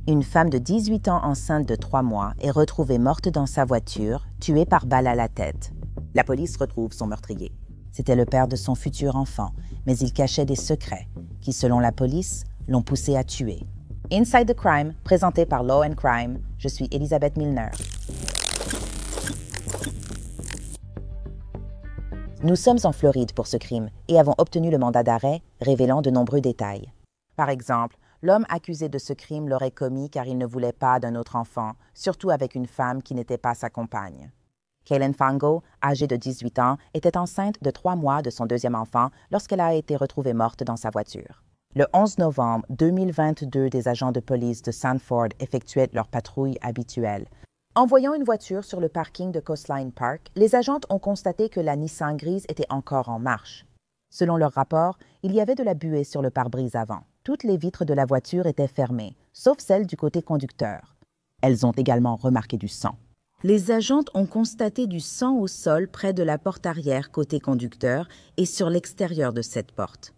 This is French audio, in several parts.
Une femme de 18 ans enceinte de 3 mois est retrouvée morte dans sa voiture, tuée par balle à la tête. La police retrouve son meurtrier. C'était le père de son futur enfant, mais il cachait des secrets qui, selon la police, l'ont poussé à tuer. Inside the Crime, présenté par Law & Crime, je suis Elisabeth Milner. Nous sommes en Floride pour ce crime et avons obtenu le mandat d'arrêt, révélant de nombreux détails. Par exemple, l'homme accusé de ce crime l'aurait commis car il ne voulait pas d'un autre enfant, surtout avec une femme qui n'était pas sa compagne. Kaylin Fango, âgée de 18 ans, était enceinte de 3 mois de son deuxième enfant lorsqu'elle a été retrouvée morte dans sa voiture. Le 11 novembre 2022, des agents de police de Sanford effectuaient leur patrouille habituelle. En voyant une voiture sur le parking de Coastline Park, les agents ont constaté que la Nissan grise était encore en marche. Selon leur rapport, il y avait de la buée sur le pare-brise avant. Toutes les vitres de la voiture étaient fermées, sauf celle du côté conducteur. Elles ont également remarqué du sang. Les agents ont constaté du sang au sol près de la porte arrière côté conducteur et sur l'extérieur de cette porte.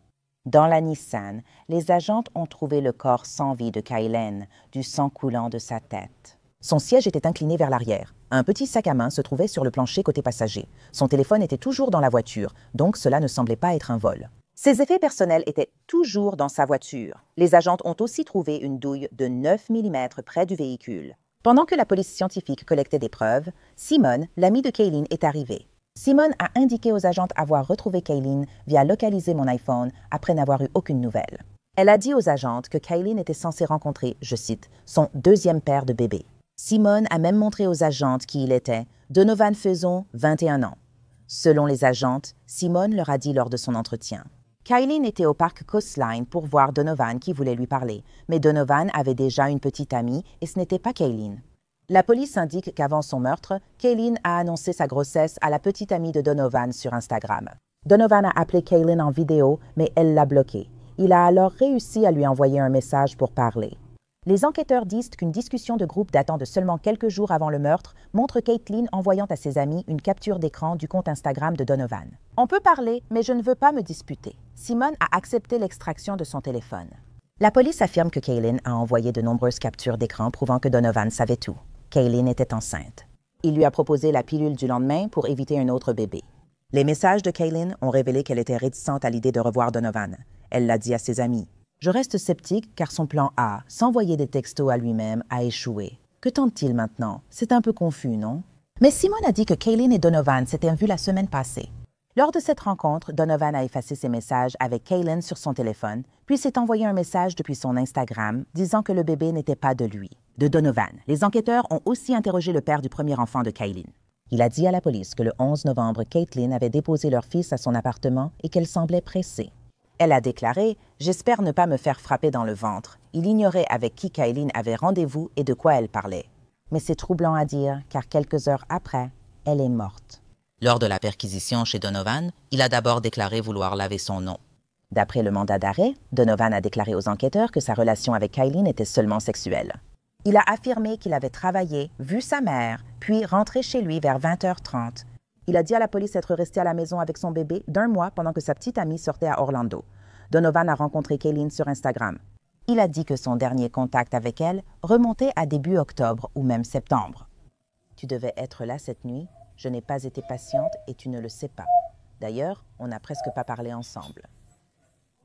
Dans la Nissan, les agents ont trouvé le corps sans vie de Kaylin, du sang coulant de sa tête. Son siège était incliné vers l'arrière. Un petit sac à main se trouvait sur le plancher côté passager. Son téléphone était toujours dans la voiture, donc cela ne semblait pas être un vol. Ses effets personnels étaient toujours dans sa voiture. Les agents ont aussi trouvé une douille de 9 mm près du véhicule. Pendant que la police scientifique collectait des preuves, Simone, l'amie de Kaylin, est arrivée. Simone a indiqué aux agents avoir retrouvé Kaylin via localiser mon iPhone après n'avoir eu aucune nouvelle. Elle a dit aux agents que Kaylin était censée rencontrer, je cite, son deuxième père de bébé. Simone a même montré aux agents qui il était, Donovan Faison, 21 ans. Selon les agents, Simone leur a dit lors de son entretien. Kaylin était au parc Coastline pour voir Donovan qui voulait lui parler, mais Donovan avait déjà une petite amie et ce n'était pas Kaylin. La police indique qu'avant son meurtre, Kaylin a annoncé sa grossesse à la petite amie de Donovan sur Instagram. Donovan a appelé Kaylin en vidéo, mais elle l'a bloqué. Il a alors réussi à lui envoyer un message pour parler. Les enquêteurs disent qu'une discussion de groupe datant de seulement quelques jours avant le meurtre montre Kaylin envoyant à ses amis une capture d'écran du compte Instagram de Donovan. « On peut parler, mais je ne veux pas me disputer. » Simone a accepté l'extraction de son téléphone. La police affirme que Kaylin a envoyé de nombreuses captures d'écran prouvant que Donovan savait tout. Kaylin était enceinte. Il lui a proposé la pilule du lendemain pour éviter un autre bébé. Les messages de Kaylin ont révélé qu'elle était réticente à l'idée de revoir Donovan. Elle l'a dit à ses amis. « Je reste sceptique car son plan A, s'envoyer des textos à lui-même, a échoué. Que tente-t-il maintenant? C'est un peu confus, non? » Mais Simone a dit que Kaylin et Donovan s'étaient vus la semaine passée. Lors de cette rencontre, Donovan a effacé ses messages avec Kaylin sur son téléphone, puis s'est envoyé un message depuis son Instagram disant que le bébé n'était pas de lui. De Donovan, les enquêteurs ont aussi interrogé le père du premier enfant de Kaylin. Il a dit à la police que le 11 novembre, Caitlin avait déposé leur fils à son appartement et qu'elle semblait pressée. Elle a déclaré « J'espère ne pas me faire frapper dans le ventre ». Il ignorait avec qui Kaylin avait rendez-vous et de quoi elle parlait. Mais c'est troublant à dire, car quelques heures après, elle est morte. Lors de la perquisition chez Donovan, il a d'abord déclaré vouloir laver son nom. D'après le mandat d'arrêt, Donovan a déclaré aux enquêteurs que sa relation avec Kaylin était seulement sexuelle. Il a affirmé qu'il avait travaillé, vu sa mère, puis rentré chez lui vers 20h30. Il a dit à la police être resté à la maison avec son bébé d'1 mois pendant que sa petite amie sortait à Orlando. Donovan a rencontré Kaylin sur Instagram. Il a dit que son dernier contact avec elle remontait à début octobre ou même septembre. « Tu devais être là cette nuit. Je n'ai pas été patiente et tu ne le sais pas. D'ailleurs, on n'a presque pas parlé ensemble. »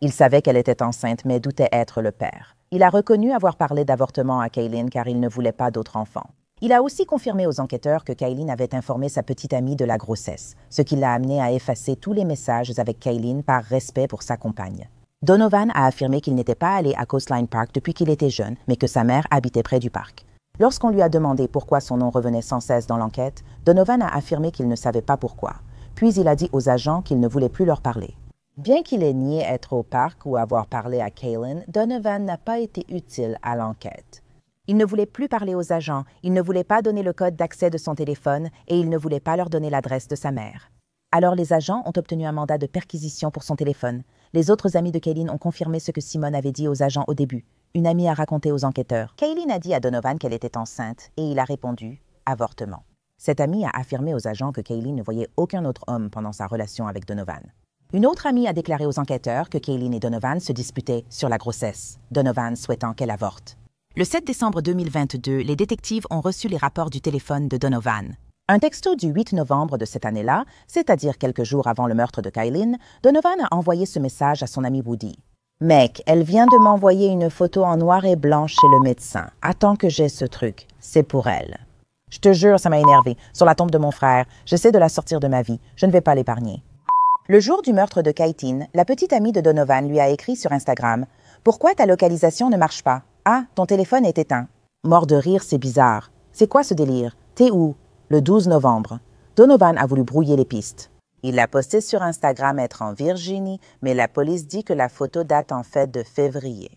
Il savait qu'elle était enceinte, mais doutait être le père. Il a reconnu avoir parlé d'avortement à Kaylin car il ne voulait pas d'autres enfants. Il a aussi confirmé aux enquêteurs que Kaylin avait informé sa petite amie de la grossesse, ce qui l'a amené à effacer tous les messages avec Kaylin par respect pour sa compagne. Donovan a affirmé qu'il n'était pas allé à Coastline Park depuis qu'il était jeune, mais que sa mère habitait près du parc. Lorsqu'on lui a demandé pourquoi son nom revenait sans cesse dans l'enquête, Donovan a affirmé qu'il ne savait pas pourquoi. Puis il a dit aux agents qu'il ne voulait plus leur parler. Bien qu'il ait nié être au parc ou avoir parlé à Kaylin, Donovan n'a pas été utile à l'enquête. Il ne voulait plus parler aux agents, il ne voulait pas donner le code d'accès de son téléphone et il ne voulait pas leur donner l'adresse de sa mère. Alors les agents ont obtenu un mandat de perquisition pour son téléphone. Les autres amis de Kaylin ont confirmé ce que Simone avait dit aux agents au début. Une amie a raconté aux enquêteurs. Kaylin a dit à Donovan qu'elle était enceinte et il a répondu « avortement ». Cette amie a affirmé aux agents que Kaylin ne voyait aucun autre homme pendant sa relation avec Donovan. Une autre amie a déclaré aux enquêteurs que Kaylin et Donovan se disputaient sur la grossesse, Donovan souhaitant qu'elle avorte. Le 7 décembre 2022, les détectives ont reçu les rapports du téléphone de Donovan. Un texto du 8 novembre de cette année-là, c'est-à-dire quelques jours avant le meurtre de Kylene, Donovan a envoyé ce message à son ami Woody. « Mec, elle vient de m'envoyer une photo en noir et blanc chez le médecin. Attends que j'ai ce truc. C'est pour elle. Je te jure, ça m'a énervé. Sur la tombe de mon frère, j'essaie de la sortir de ma vie. Je ne vais pas l'épargner. » Le jour du meurtre de Kylene, la petite amie de Donovan lui a écrit sur Instagram « Pourquoi ta localisation ne marche pas? Ah, ton téléphone est éteint. » Mort de rire, c'est bizarre. C'est quoi ce délire? T'es où? Le 12 novembre. Donovan a voulu brouiller les pistes. Il a posté sur Instagram être en Virginie, mais la police dit que la photo date en fait de février.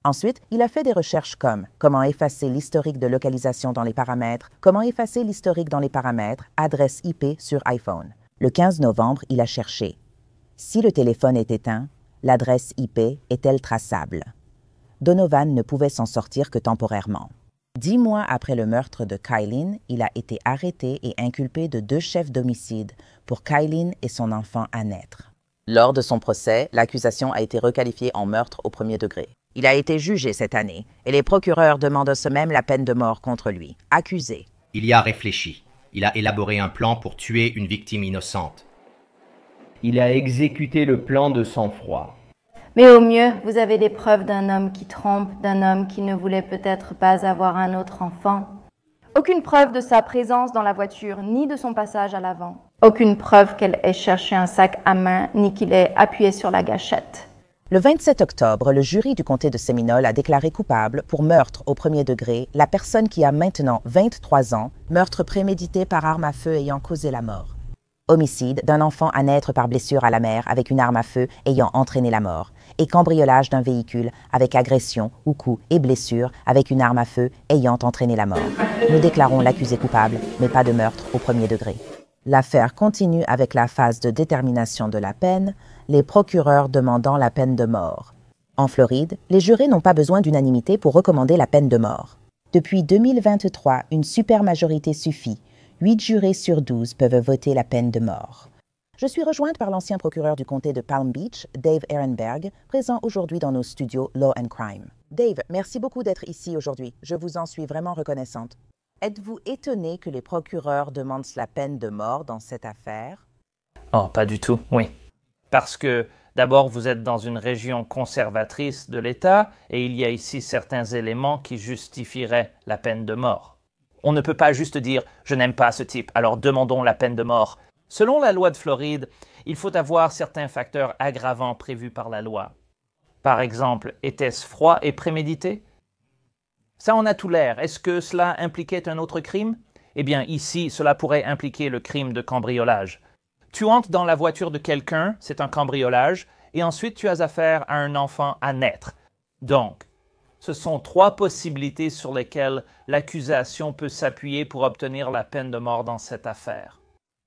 Ensuite, il a fait des recherches comme comment effacer l'historique de localisation dans les paramètres, comment effacer l'historique dans les paramètres, adresse IP sur iPhone. Le 15 novembre, il a cherché. Si le téléphone est éteint, l'adresse IP est-elle traçable? Donovan ne pouvait s'en sortir que temporairement. 10 mois après le meurtre de Kylene, il a été arrêté et inculpé de 2 chefs d'homicide pour Kylene et son enfant à naître. Lors de son procès, l'accusation a été requalifiée en meurtre au premier degré. Il a été jugé cette année et les procureurs demandent ce même la peine de mort contre lui. Accusé. Il y a réfléchi. Il a élaboré un plan pour tuer une victime innocente. Il a exécuté le plan de sang-froid. Mais au mieux, vous avez des preuves d'un homme qui trompe, d'un homme qui ne voulait peut-être pas avoir un autre enfant. Aucune preuve de sa présence dans la voiture, ni de son passage à l'avant. Aucune preuve qu'elle ait cherché un sac à main, ni qu'il ait appuyé sur la gâchette. Le 27 octobre, le jury du comté de Séminole a déclaré coupable pour meurtre au premier degré la personne qui a maintenant 23 ans, meurtre prémédité par arme à feu ayant causé la mort. Homicide d'un enfant à naître par blessure à la mère avec une arme à feu ayant entraîné la mort, et cambriolage d'un véhicule avec agression ou coup et blessure avec une arme à feu ayant entraîné la mort. Nous déclarons l'accusé coupable, mais pas de meurtre au premier degré. L'affaire continue avec la phase de détermination de la peine, les procureurs demandant la peine de mort. En Floride, les jurés n'ont pas besoin d'unanimité pour recommander la peine de mort. Depuis 2023, une supermajorité suffit. 8 jurés sur 12 peuvent voter la peine de mort. Je suis rejointe par l'ancien procureur du comté de Palm Beach, Dave Ehrenberg, présent aujourd'hui dans nos studios Law and Crime. Dave, merci beaucoup d'être ici aujourd'hui. Je vous en suis vraiment reconnaissante. Êtes-vous étonné que les procureurs demandent la peine de mort dans cette affaire? Oh, pas du tout, oui. Parce que, d'abord, vous êtes dans une région conservatrice de l'État et il y a ici certains éléments qui justifieraient la peine de mort. On ne peut pas juste dire « je n'aime pas ce type, alors demandons la peine de mort ». Selon la loi de Floride, il faut avoir certains facteurs aggravants prévus par la loi. Par exemple, était-ce froid et prémédité? Ça en a tout l'air. Est-ce que cela impliquait un autre crime? Eh bien, ici, cela pourrait impliquer le crime de cambriolage. Tu entres dans la voiture de quelqu'un, c'est un cambriolage, et ensuite tu as affaire à un enfant à naître. Donc, ce sont 3 possibilités sur lesquelles l'accusation peut s'appuyer pour obtenir la peine de mort dans cette affaire.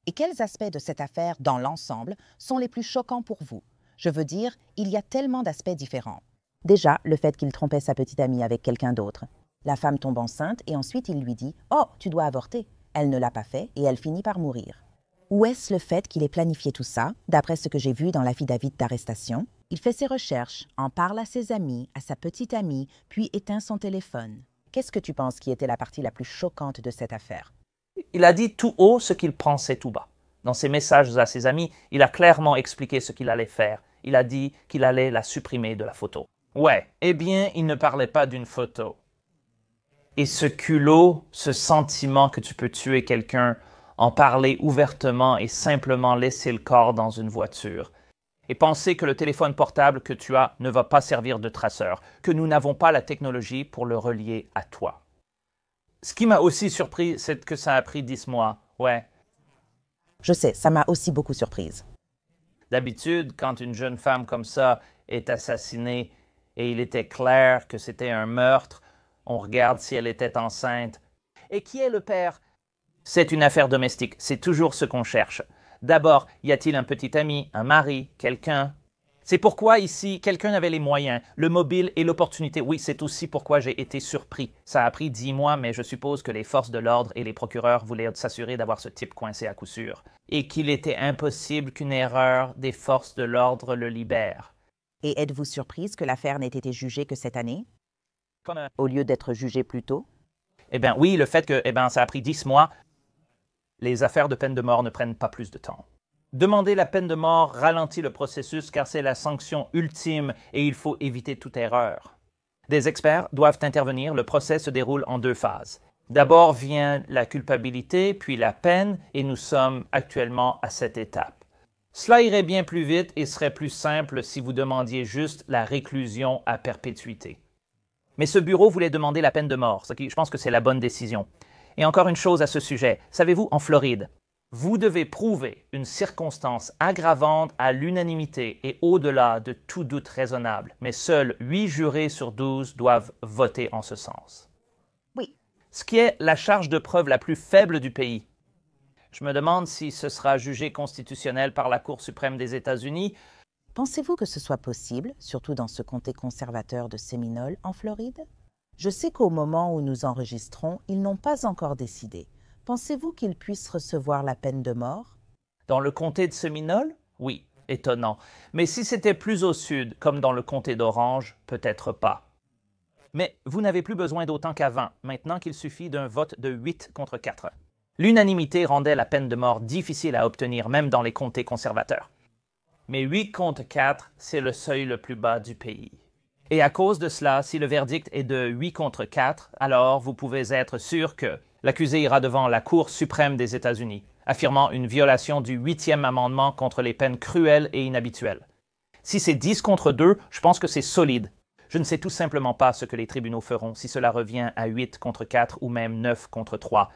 Et quels aspects de cette affaire, dans l'ensemble, sont les plus choquants pour vous? Je veux dire, il y a tellement d'aspects différents. Déjà, le fait qu'il trompait sa petite amie avec quelqu'un d'autre. La femme tombe enceinte et ensuite il lui dit « Oh, tu dois avorter ». Elle ne l'a pas fait et elle finit par mourir. Ou est-ce le fait qu'il ait planifié tout ça, d'après ce que j'ai vu dans l'affidavit d'arrestation? Il fait ses recherches, en parle à ses amis, à sa petite amie, puis éteint son téléphone. Qu'est-ce que tu penses qui était la partie la plus choquante de cette affaire? Il a dit tout haut ce qu'il pensait tout bas. Dans ses messages à ses amis, il a clairement expliqué ce qu'il allait faire. Il a dit qu'il allait la supprimer de la photo. Ouais, eh bien, il ne parlait pas d'une photo. Et ce culot, ce sentiment que tu peux tuer quelqu'un, en parler ouvertement et simplement laisser le corps dans une voiture. Et penser que le téléphone portable que tu as ne va pas servir de traceur, que nous n'avons pas la technologie pour le relier à toi. Ce qui m'a aussi surpris, c'est que ça a pris 10 mois. Ouais. Je sais, ça m'a aussi beaucoup surprise. D'habitude, quand une jeune femme comme ça est assassinée et il était clair que c'était un meurtre, on regarde si elle était enceinte. Et qui est le père? C'est une affaire domestique, c'est toujours ce qu'on cherche. D'abord, y a-t-il un petit ami, un mari, quelqu'un? C'est pourquoi ici, quelqu'un avait les moyens, le mobile et l'opportunité. Oui, c'est aussi pourquoi j'ai été surpris. Ça a pris 10 mois, mais je suppose que les forces de l'ordre et les procureurs voulaient s'assurer d'avoir ce type coincé à coup sûr. Et qu'il était impossible qu'une erreur des forces de l'ordre le libère. Et êtes-vous surprise que l'affaire n'ait été jugée que cette année? au lieu d'être jugé plus tôt? Eh bien oui, le fait que ça a pris 10 mois, les affaires de peine de mort ne prennent pas plus de temps. Demander la peine de mort ralentit le processus car c'est la sanction ultime et il faut éviter toute erreur. Des experts doivent intervenir, le procès se déroule en 2 phases. D'abord vient la culpabilité, puis la peine, et nous sommes actuellement à cette étape. Cela irait bien plus vite et serait plus simple si vous demandiez juste la réclusion à perpétuité. Mais ce bureau voulait demander la peine de mort, ce qui, je pense que c'est la bonne décision. Et encore une chose à ce sujet, savez-vous, en Floride, vous devez prouver une circonstance aggravante à l'unanimité et au-delà de tout doute raisonnable, mais seuls 8 jurés sur 12 doivent voter en ce sens. Oui. Ce qui est la charge de preuve la plus faible du pays. Je me demande si ce sera jugé constitutionnel par la Cour suprême des États-Unis. Pensez-vous que ce soit possible, surtout dans ce comté conservateur de Séminole, en Floride? Je sais qu'au moment où nous enregistrons, ils n'ont pas encore décidé. Pensez-vous qu'ils puissent recevoir la peine de mort? Dans le comté de Séminole? Oui, étonnant. Mais si c'était plus au sud, comme dans le comté d'Orange, peut-être pas. Mais vous n'avez plus besoin d'autant qu'avant, maintenant qu'il suffit d'un vote de 8 contre 4. L'unanimité rendait la peine de mort difficile à obtenir, même dans les comtés conservateurs. Mais 8 contre 4, c'est le seuil le plus bas du pays. Et à cause de cela, si le verdict est de 8 contre 4, alors vous pouvez être sûr que l'accusé ira devant la Cour suprême des États-Unis, affirmant une violation du 8e amendement contre les peines cruelles et inhabituelles. Si c'est 10 contre 2, je pense que c'est solide. Je ne sais tout simplement pas ce que les tribunaux feront si cela revient à 8 contre 4 ou même 9 contre 3.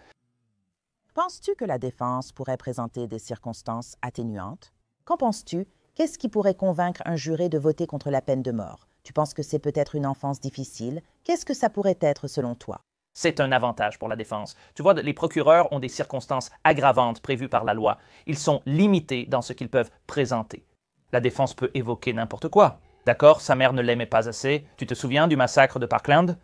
Penses-tu que la défense pourrait présenter des circonstances atténuantes? Qu'en penses-tu? Qu'est-ce qui pourrait convaincre un juré de voter contre la peine de mort? Tu penses que c'est peut-être une enfance difficile? Qu'est-ce que ça pourrait être selon toi? C'est un avantage pour la défense. Tu vois, les procureurs ont des circonstances aggravantes prévues par la loi. Ils sont limités dans ce qu'ils peuvent présenter. La défense peut évoquer n'importe quoi. D'accord, sa mère ne l'aimait pas assez. Tu te souviens du massacre de Parkland?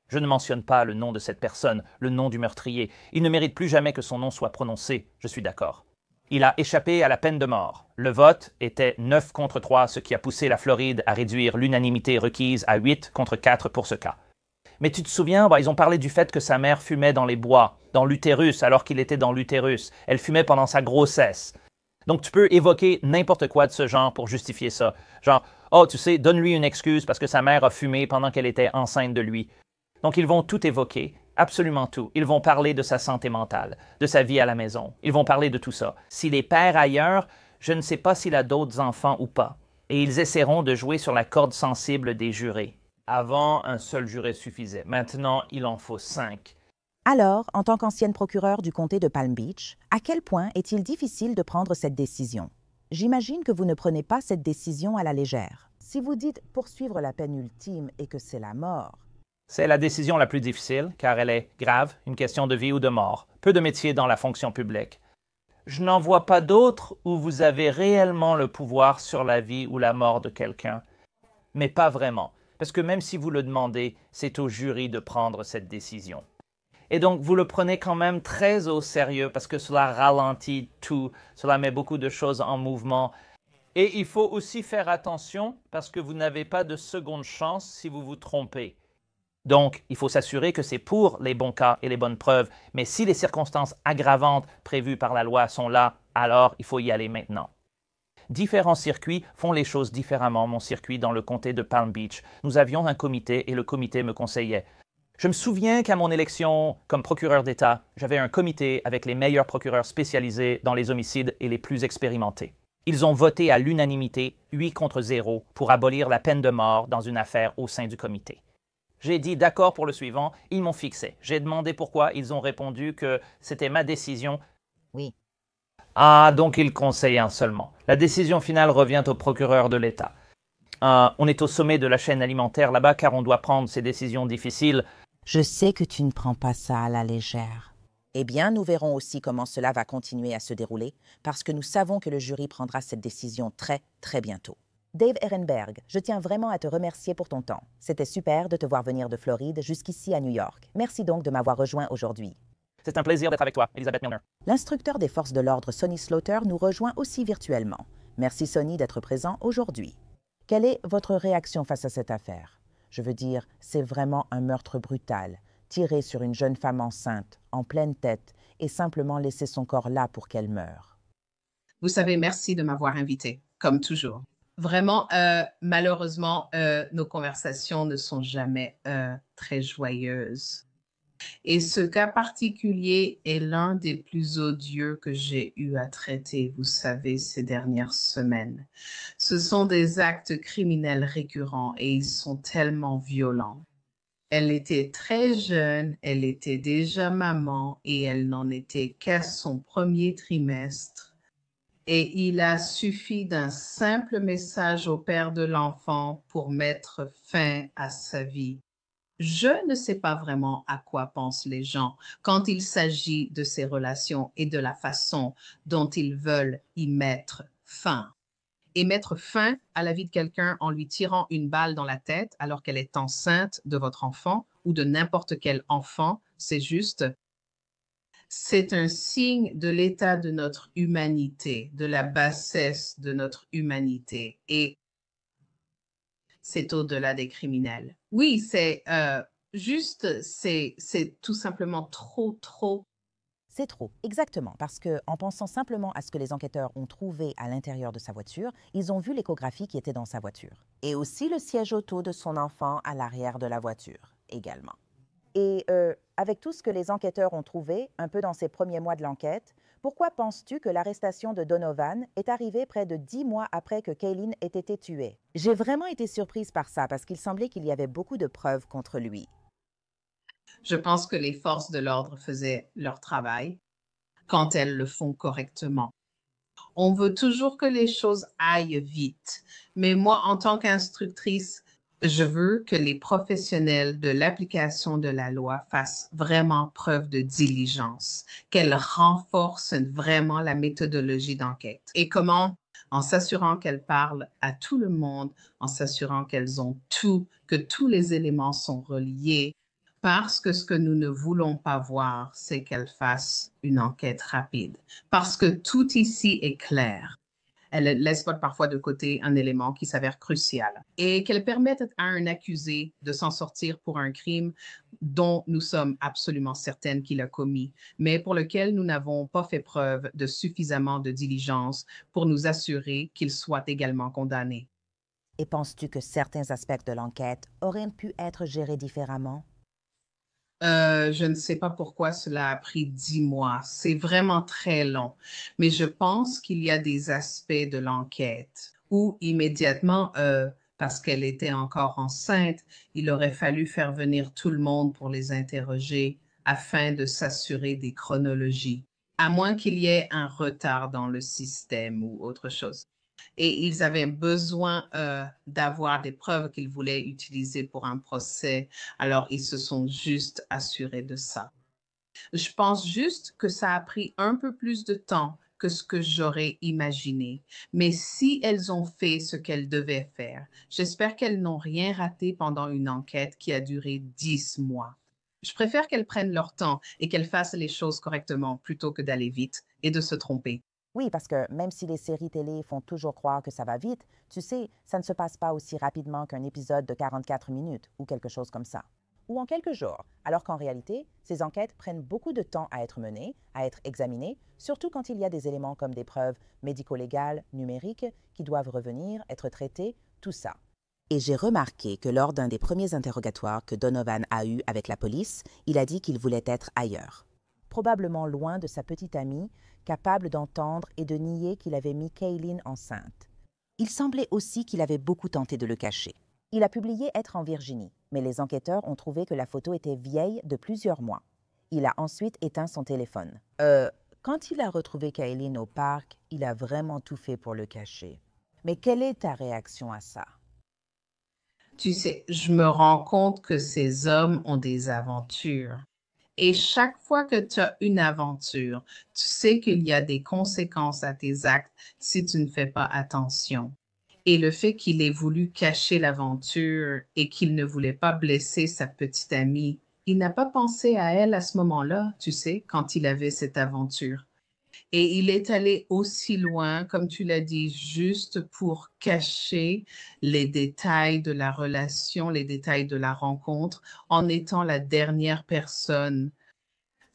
Je ne mentionne pas le nom de cette personne, le nom du meurtrier. Il ne mérite plus jamais que son nom soit prononcé. Je suis d'accord. Il a échappé à la peine de mort. Le vote était 9 contre 3, ce qui a poussé la Floride à réduire l'unanimité requise à 8 contre 4 pour ce cas. Mais tu te souviens, ils ont parlé du fait que sa mère fumait dans les bois, dans l'utérus, alors qu'il était dans l'utérus. Elle fumait pendant sa grossesse. Donc tu peux évoquer n'importe quoi de ce genre pour justifier ça. Genre, oh, tu sais, donne-lui une excuse parce que sa mère a fumé pendant qu'elle était enceinte de lui. Donc ils vont tout évoquer, absolument tout. Ils vont parler de sa santé mentale, de sa vie à la maison. Ils vont parler de tout ça. S'il est père ailleurs, je ne sais pas s'il a d'autres enfants ou pas. Et ils essaieront de jouer sur la corde sensible des jurés. Avant, un seul juré suffisait. Maintenant, il en faut 5. Alors, en tant qu'ancienne procureure du comté de Palm Beach, à quel point est-il difficile de prendre cette décision? J'imagine que vous ne prenez pas cette décision à la légère. Si vous dites poursuivre la peine ultime et que c'est la mort, c'est la décision la plus difficile, car elle est grave, une question de vie ou de mort. Peu de métiers dans la fonction publique. Je n'en vois pas d'autres où vous avez réellement le pouvoir sur la vie ou la mort de quelqu'un. Mais pas vraiment, parce que même si vous le demandez, c'est au jury de prendre cette décision. Et donc, vous le prenez quand même très au sérieux, parce que cela ralentit tout, cela met beaucoup de choses en mouvement. Et il faut aussi faire attention, parce que vous n'avez pas de seconde chance si vous vous trompez. Donc, il faut s'assurer que c'est pour les bons cas et les bonnes preuves, mais si les circonstances aggravantes prévues par la loi sont là, alors il faut y aller maintenant. Différents circuits font les choses différemment. Mon circuit dans le comté de Palm Beach, nous avions un comité et le comité me conseillait. Je me souviens qu'à mon élection comme procureur d'État, j'avais un comité avec les meilleurs procureurs spécialisés dans les homicides et les plus expérimentés. Ils ont voté à l'unanimité, 8 contre 0, pour abolir la peine de mort dans une affaire au sein du comité. J'ai dit d'accord pour le suivant, ils m'ont fixé. J'ai demandé pourquoi, ils ont répondu que c'était ma décision. Oui. Ah, donc ils conseillent un seulement. La décision finale revient au procureur de l'État. On est au sommet de la chaîne alimentaire là-bas car on doit prendre ces décisions difficiles. Je sais que tu ne prends pas ça à la légère. Eh bien, nous verrons aussi comment cela va continuer à se dérouler, parce que nous savons que le jury prendra cette décision très, très bientôt. Dave Ehrenberg, je tiens vraiment à te remercier pour ton temps. C'était super de te voir venir de Floride jusqu'ici à New York. Merci donc de m'avoir rejoint aujourd'hui. C'est un plaisir d'être avec toi, Elizabeth Milner. L'instructeur des forces de l'ordre Sonny Slaughter nous rejoint aussi virtuellement. Merci Sonny d'être présent aujourd'hui. Quelle est votre réaction face à cette affaire? Je veux dire, c'est vraiment un meurtre brutal, tiré sur une jeune femme enceinte, en pleine tête, et simplement laisser son corps là pour qu'elle meure. Vous savez, merci de m'avoir invité, comme toujours. Vraiment, malheureusement, nos conversations ne sont jamais très joyeuses. Et ce cas particulier est l'un des plus odieux que j'ai eu à traiter, vous savez, ces dernières semaines. Ce sont des actes criminels récurrents et ils sont tellement violents. Elle était très jeune, elle était déjà maman et elle n'en était qu'à son premier trimestre. Et il a suffi d'un simple message au père de l'enfant pour mettre fin à sa vie. Je ne sais pas vraiment à quoi pensent les gens quand il s'agit de ces relations et de la façon dont ils veulent y mettre fin. Et mettre fin à la vie de quelqu'un en lui tirant une balle dans la tête alors qu'elle est enceinte de votre enfant ou de n'importe quel enfant, c'est un signe de l'état de notre humanité, de la bassesse de notre humanité. Et c'est au-delà des criminels. Oui, c'est tout simplement trop. C'est trop, exactement, parce que en pensant simplement à ce que les enquêteurs ont trouvé à l'intérieur de sa voiture, ils ont vu l'échographie qui était dans sa voiture. Et aussi le siège auto de son enfant à l'arrière de la voiture, également. Et avec tout ce que les enquêteurs ont trouvé, un peu dans ces premiers mois de l'enquête, pourquoi penses-tu que l'arrestation de Donovan est arrivée près de 10 mois après que Kaylin ait été tuée? J'ai vraiment été surprise par ça parce qu'il semblait qu'il y avait beaucoup de preuves contre lui. Je pense que les forces de l'ordre faisaient leur travail quand elles le font correctement. On veut toujours que les choses aillent vite, mais moi, en tant qu'instructrice, je veux que les professionnels de l'application de la loi fassent vraiment preuve de diligence, qu'elles renforcent vraiment la méthodologie d'enquête. Et comment? En s'assurant qu'elles parlent à tout le monde, en s'assurant qu'elles ont que tous les éléments sont reliés, parce que ce que nous ne voulons pas voir, c'est qu'elles fassent une enquête rapide. Parce que tout ici est clair. Elle laisse pas parfois de côté un élément qui s'avère crucial et qu'elle permette à un accusé de s'en sortir pour un crime dont nous sommes absolument certaines qu'il a commis, mais pour lequel nous n'avons pas fait preuve de suffisamment de diligence pour nous assurer qu'il soit également condamné. Et penses-tu que certains aspects de l'enquête auraient pu être gérés différemment? Je ne sais pas pourquoi cela a pris 10 mois. C'est vraiment très long. Mais je pense qu'il y a des aspects de l'enquête où immédiatement, parce qu'elle était encore enceinte, il aurait fallu faire venir tout le monde pour les interroger afin de s'assurer des chronologies, à moins qu'il y ait un retard dans le système ou autre chose. Et ils avaient besoin d'avoir des preuves qu'ils voulaient utiliser pour un procès. Alors, ils se sont juste assurés de ça. Je pense juste que ça a pris un peu plus de temps que ce que j'aurais imaginé. Mais si elles ont fait ce qu'elles devaient faire, j'espère qu'elles n'ont rien raté pendant une enquête qui a duré 10 mois. Je préfère qu'elles prennent leur temps et qu'elles fassent les choses correctement plutôt que d'aller vite et de se tromper. Oui, parce que même si les séries télé font toujours croire que ça va vite, tu sais, ça ne se passe pas aussi rapidement qu'un épisode de 44 minutes ou quelque chose comme ça. Ou en quelques jours, alors qu'en réalité, ces enquêtes prennent beaucoup de temps à être menées, à être examinées, surtout quand il y a des éléments comme des preuves médico-légales, numériques, qui doivent revenir, être traités, tout ça. Et j'ai remarqué que lors d'un des premiers interrogatoires que Donovan a eu avec la police, il a dit qu'il voulait être ailleurs. Probablement loin de sa petite amie, capable d'entendre et de nier qu'il avait mis Kaylin enceinte. Il semblait aussi qu'il avait beaucoup tenté de le cacher. Il a publié être en Virginie, mais les enquêteurs ont trouvé que la photo était vieille de plusieurs mois. Il a ensuite éteint son téléphone. Quand il a retrouvé Kaylin au parc, il a vraiment tout fait pour le cacher. Mais quelle est ta réaction à ça? Tu sais, je me rends compte que ces hommes ont des aventures. Et chaque fois que tu as une aventure, tu sais qu'il y a des conséquences à tes actes si tu ne fais pas attention. Et le fait qu'il ait voulu cacher l'aventure et qu'il ne voulait pas blesser sa petite amie, il n'a pas pensé à elle à ce moment-là, tu sais, quand il avait cette aventure. Et il est allé aussi loin, comme tu l'as dit, juste pour cacher les détails de la relation, les détails de la rencontre, en étant la dernière personne,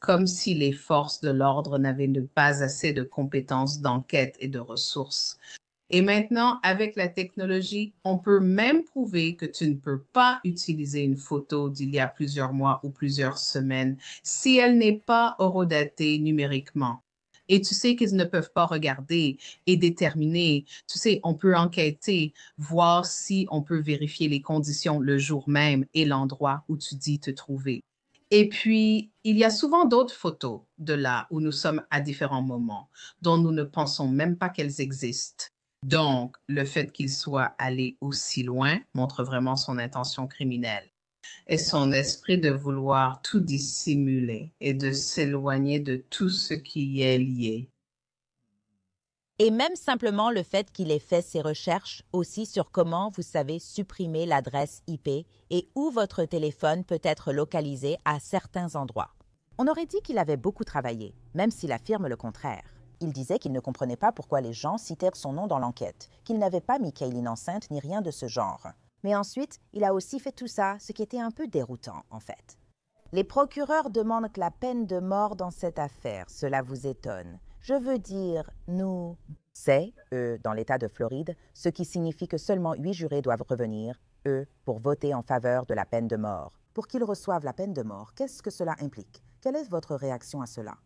comme si les forces de l'ordre n'avaient pas assez de compétences d'enquête et de ressources. Et maintenant, avec la technologie, on peut même prouver que tu ne peux pas utiliser une photo d'il y a plusieurs mois ou plusieurs semaines si elle n'est pas horodatée numériquement. Et tu sais qu'ils ne peuvent pas regarder et déterminer. Tu sais, on peut enquêter, voir si on peut vérifier les conditions le jour même et l'endroit où tu dis te trouver. Et puis, il y a souvent d'autres photos de là où nous sommes à différents moments, dont nous ne pensons même pas qu'elles existent. Donc, le fait qu'il soit allé aussi loin montre vraiment son intention criminelle et son esprit de vouloir tout dissimuler et de s'éloigner de tout ce qui y est lié. Et même simplement le fait qu'il ait fait ses recherches aussi sur comment vous savez supprimer l'adresse IP et où votre téléphone peut être localisé à certains endroits. On aurait dit qu'il avait beaucoup travaillé, même s'il affirme le contraire. Il disait qu'il ne comprenait pas pourquoi les gens citèrent son nom dans l'enquête, qu'il n'avait pas mis Kayleen enceinte ni rien de ce genre. Mais ensuite, il a aussi fait tout ça, ce qui était un peu déroutant, en fait. Les procureurs demandent la peine de mort dans cette affaire. Cela vous étonne. Je veux dire, nous... C'est, dans l'État de Floride, ce qui signifie que seulement 8 jurés doivent revenir, pour voter en faveur de la peine de mort. Pour qu'ils reçoivent la peine de mort, qu'est-ce que cela implique? Quelle est votre réaction à cela?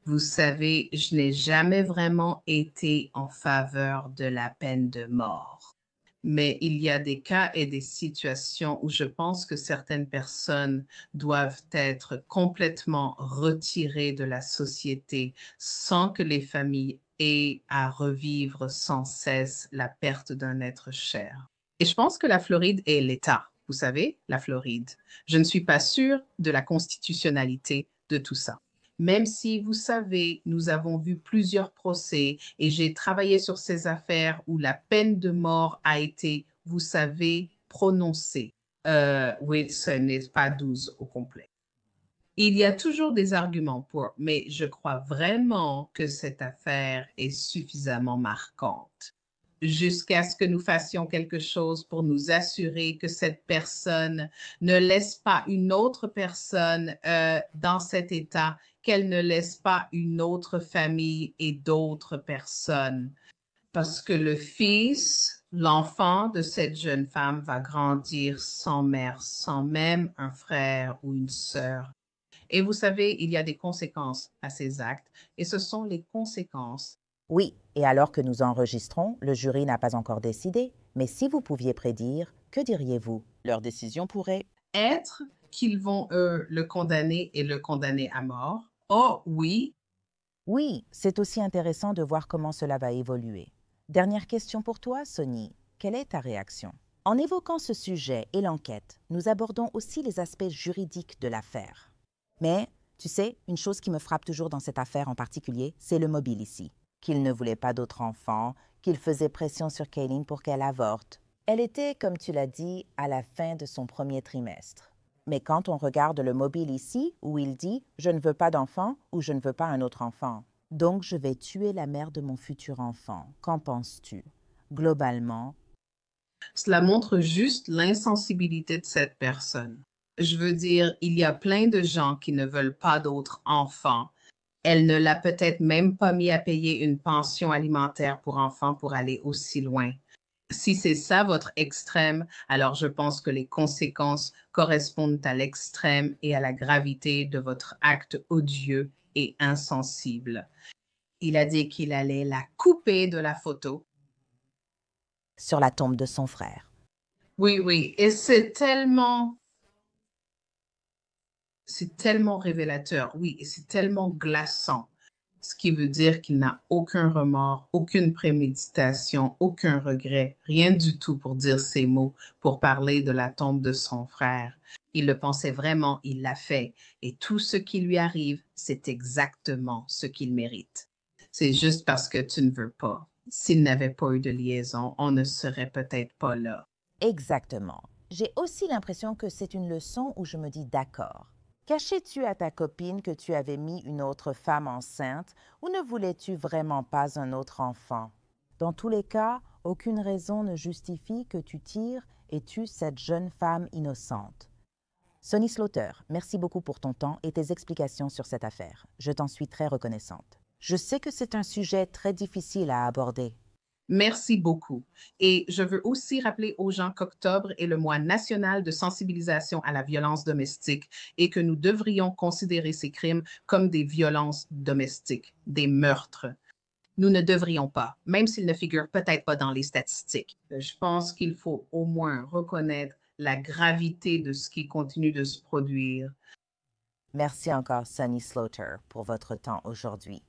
Vous savez, je n'ai jamais vraiment été en faveur de la peine de mort. Mais il y a des cas et des situations où je pense que certaines personnes doivent être complètement retirées de la société sans que les familles aient à revivre sans cesse la perte d'un être cher. Et je pense que la Floride est l'État. Vous savez, la Floride. Je ne suis pas sûre de la constitutionnalité de tout ça. Même si, vous savez, nous avons vu plusieurs procès et j'ai travaillé sur ces affaires où la peine de mort a été, vous savez, prononcée. Oui, ce n'est pas 12 au complet. Il y a toujours des arguments pour, mais je crois vraiment que cette affaire est suffisamment marquante jusqu'à ce que nous fassions quelque chose pour nous assurer que cette personne ne laisse pas une autre personne dans cet état, qu'elle ne laisse pas une autre famille et d'autres personnes. Parce que le fils, l'enfant de cette jeune femme va grandir sans mère, sans même un frère ou une sœur. Et vous savez, il y a des conséquences à ces actes, et ce sont les conséquences. Oui, et alors que nous enregistrons, le jury n'a pas encore décidé, mais si vous pouviez prédire, que diriez-vous? Leur décision pourrait être qu'ils vont, le condamner et le condamner à mort. Oh oui. Oui, c'est aussi intéressant de voir comment cela va évoluer. Dernière question pour toi, Sonny. Quelle est ta réaction? En évoquant ce sujet et l'enquête, nous abordons aussi les aspects juridiques de l'affaire. Mais, tu sais, une chose qui me frappe toujours dans cette affaire en particulier, c'est le mobile ici. Qu'il ne voulait pas d'autres enfants, qu'il faisait pression sur Kayleen pour qu'elle avorte. Elle était, comme tu l'as dit, à la fin de son premier trimestre. Mais quand on regarde le mobile ici, où il dit « je ne veux pas d'enfant » ou « je ne veux pas un autre enfant », donc je vais tuer la mère de mon futur enfant. Qu'en penses-tu? Globalement, cela montre juste l'insensibilité de cette personne. Je veux dire, il y a plein de gens qui ne veulent pas d'autres enfants. Elle ne l'a peut-être même pas mis à payer une pension alimentaire pour enfants pour aller aussi loin. Si c'est ça votre extrême, alors je pense que les conséquences correspondent à l'extrême et à la gravité de votre acte odieux et insensible. Il a dit qu'il allait la couper de la photo. sur la tombe de son frère. Oui, oui, et c'est tellement révélateur, oui, et c'est tellement glaçant. Ce qui veut dire qu'il n'a aucun remords, aucune préméditation, aucun regret, rien du tout pour dire ces mots, pour parler de la tombe de son frère. Il le pensait vraiment, il l'a fait. Et tout ce qui lui arrive, c'est exactement ce qu'il mérite. C'est juste parce que tu ne veux pas. S'il n'avait pas eu de liaison, on ne serait peut-être pas là. Exactement. J'ai aussi l'impression que c'est une leçon où je me dis d'accord. Cachais-tu à ta copine que tu avais mis une autre femme enceinte ou ne voulais-tu vraiment pas un autre enfant? Dans tous les cas, aucune raison ne justifie que tu tires et tues cette jeune femme innocente. Sonny Slaughter, merci beaucoup pour ton temps et tes explications sur cette affaire. Je t'en suis très reconnaissante. Je sais que c'est un sujet très difficile à aborder. Merci beaucoup. Et je veux aussi rappeler aux gens qu'octobre est le mois national de sensibilisation à la violence domestique et que nous devrions considérer ces crimes comme des violences domestiques, des meurtres. Nous ne devrions pas, même s'ils ne figurent peut-être pas dans les statistiques. Je pense qu'il faut au moins reconnaître la gravité de ce qui continue de se produire. Merci encore, Sonny Slaughter, pour votre temps aujourd'hui.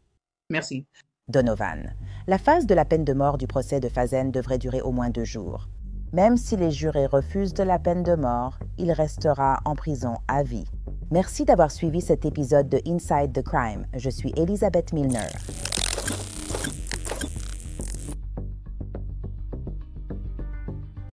Merci. Donovan. La phase de la peine de mort du procès de Fazen devrait durer au moins 2 jours. Même si les jurés refusent de la peine de mort, il restera en prison à vie. Merci d'avoir suivi cet épisode de Inside the Crime. Je suis Elisabeth Milner.